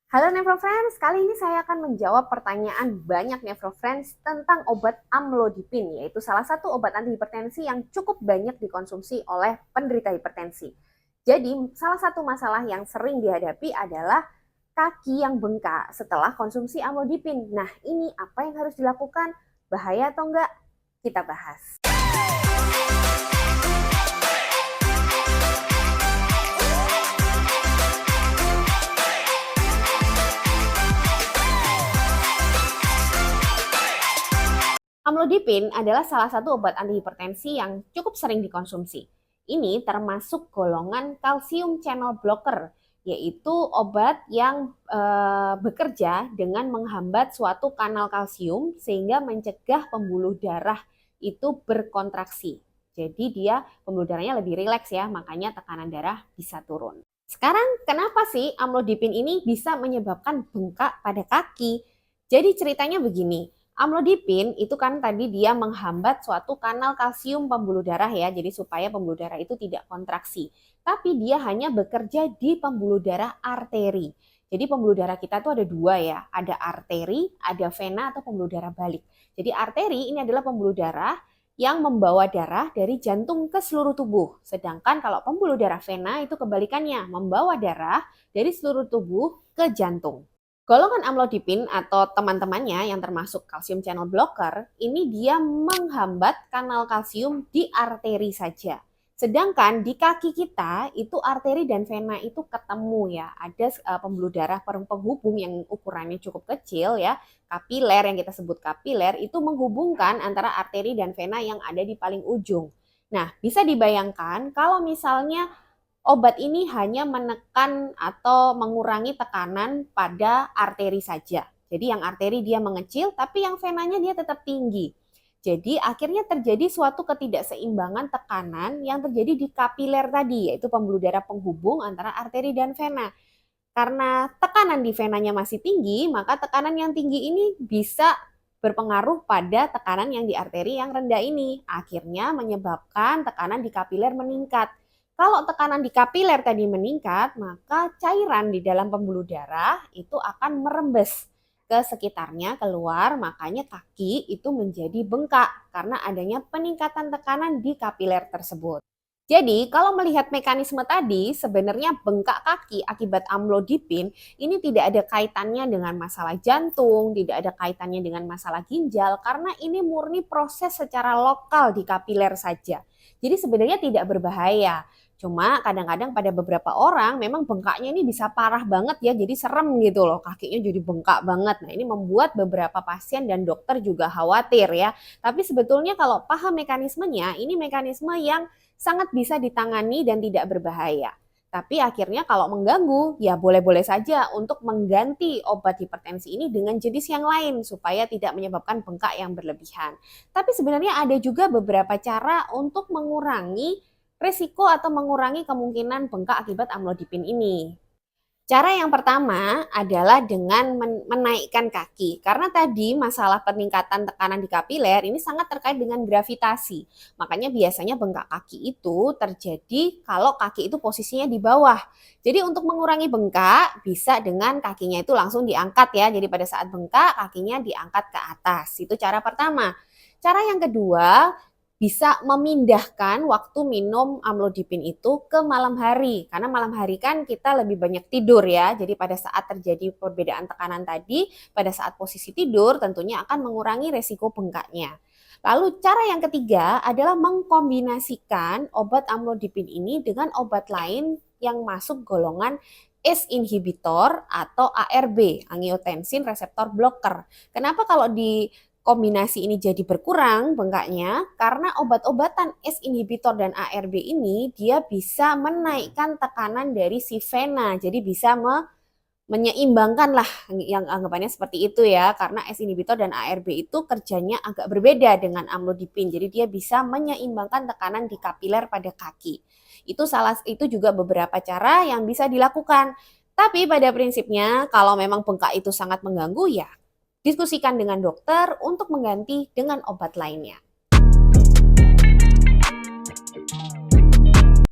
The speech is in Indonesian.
Halo Nevrofriends, kali ini saya akan menjawab pertanyaan banyak Nevrofriends tentang obat amlodipin, yaitu salah satu obat antihipertensi yang cukup banyak dikonsumsi oleh penderita hipertensi. Jadi, salah satu masalah yang sering dihadapi adalah kaki yang bengkak setelah konsumsi amlodipin. Nah, ini apa yang harus dilakukan? Bahaya atau enggak? Kita bahas. Amlodipin adalah salah satu obat antihipertensi yang cukup sering dikonsumsi. Ini termasuk golongan calcium channel blocker, yaitu obat yang bekerja dengan menghambat suatu kanal kalsium sehingga mencegah pembuluh darah itu berkontraksi. Jadi dia pembuluh darahnya lebih rileks ya, makanya tekanan darah bisa turun. Sekarang kenapa sih amlodipin ini bisa menyebabkan bengkak pada kaki? Jadi ceritanya begini, amlodipin itu kan tadi dia menghambat suatu kanal kalsium pembuluh darah ya, jadi supaya pembuluh darah itu tidak kontraksi. Tapi dia hanya bekerja di pembuluh darah arteri. Jadi pembuluh darah kita tuh ada dua ya, ada arteri, ada vena atau pembuluh darah balik. Jadi arteri ini adalah pembuluh darah yang membawa darah dari jantung ke seluruh tubuh. Sedangkan kalau pembuluh darah vena itu kebalikannya, membawa darah dari seluruh tubuh ke jantung. Golongan amlodipin atau teman-temannya yang termasuk calcium channel blocker, ini dia menghambat kanal kalsium di arteri saja. Sedangkan di kaki kita itu arteri dan vena itu ketemu ya. Ada pembuluh darah penghubung yang ukurannya cukup kecil ya, kapiler yang kita sebut kapiler itu menghubungkan antara arteri dan vena yang ada di paling ujung. Nah, bisa dibayangkan kalau misalnya obat ini hanya menekan atau mengurangi tekanan pada arteri saja. Jadi yang arteri dia mengecil, tapi yang venanya dia tetap tinggi. Jadi akhirnya terjadi suatu ketidakseimbangan tekanan yang terjadi di kapiler tadi, yaitu pembuluh darah penghubung antara arteri dan vena. Karena tekanan di venanya masih tinggi, maka tekanan yang tinggi ini bisa berpengaruh pada tekanan yang di arteri yang rendah ini. Akhirnya menyebabkan tekanan di kapiler meningkat. Kalau tekanan di kapiler tadi meningkat, maka cairan di dalam pembuluh darah itu akan merembes ke sekitarnya keluar, makanya kaki itu menjadi bengkak karena adanya peningkatan tekanan di kapiler tersebut. Jadi, kalau melihat mekanisme tadi, sebenarnya bengkak kaki akibat amlodipin ini tidak ada kaitannya dengan masalah jantung, tidak ada kaitannya dengan masalah ginjal, karena ini murni proses secara lokal di kapiler saja. Jadi sebenarnya tidak berbahaya. Cuma kadang-kadang pada beberapa orang memang bengkaknya ini bisa parah banget ya, jadi serem gitu loh, kakinya jadi bengkak banget. Nah ini membuat beberapa pasien dan dokter juga khawatir ya. Tapi sebetulnya kalau paham mekanismenya, ini mekanisme yang sangat bisa ditangani dan tidak berbahaya. Tapi akhirnya kalau mengganggu, ya boleh-boleh saja untuk mengganti obat hipertensi ini dengan jenis yang lain supaya tidak menyebabkan bengkak yang berlebihan. Tapi sebenarnya ada juga beberapa cara untuk mengurangi risiko atau mengurangi kemungkinan bengkak akibat amlodipin ini. Cara yang pertama adalah dengan menaikkan kaki. Karena tadi masalah peningkatan tekanan di kapiler ini sangat terkait dengan gravitasi. Makanya biasanya bengkak kaki itu terjadi kalau kaki itu posisinya di bawah. Jadi untuk mengurangi bengkak bisa dengan kakinya itu langsung diangkat ya. Jadi pada saat bengkak kakinya diangkat ke atas. Itu cara pertama. Cara yang kedua, bisa memindahkan waktu minum amlodipin itu ke malam hari. Karena malam hari kan kita lebih banyak tidur ya. Jadi pada saat terjadi perbedaan tekanan tadi, pada saat posisi tidur tentunya akan mengurangi resiko bengkaknya. Lalu cara yang ketiga adalah mengkombinasikan obat amlodipin ini dengan obat lain yang masuk golongan ACE inhibitor atau ARB, angiotensin receptor blocker. Kenapa kalau di kombinasi ini jadi berkurang bengkaknya? Karena obat-obatan ACE inhibitor dan ARB ini dia bisa menaikkan tekanan dari si vena. Jadi bisa menyeimbangkan lah, yang anggapannya seperti itu ya, karena ACE inhibitor dan ARB itu kerjanya agak berbeda dengan amlodipin. Jadi dia bisa menyeimbangkan tekanan di kapiler pada kaki. Itu juga beberapa cara yang bisa dilakukan. Tapi pada prinsipnya kalau memang bengkak itu sangat mengganggu ya diskusikan dengan dokter untuk mengganti dengan obat lainnya.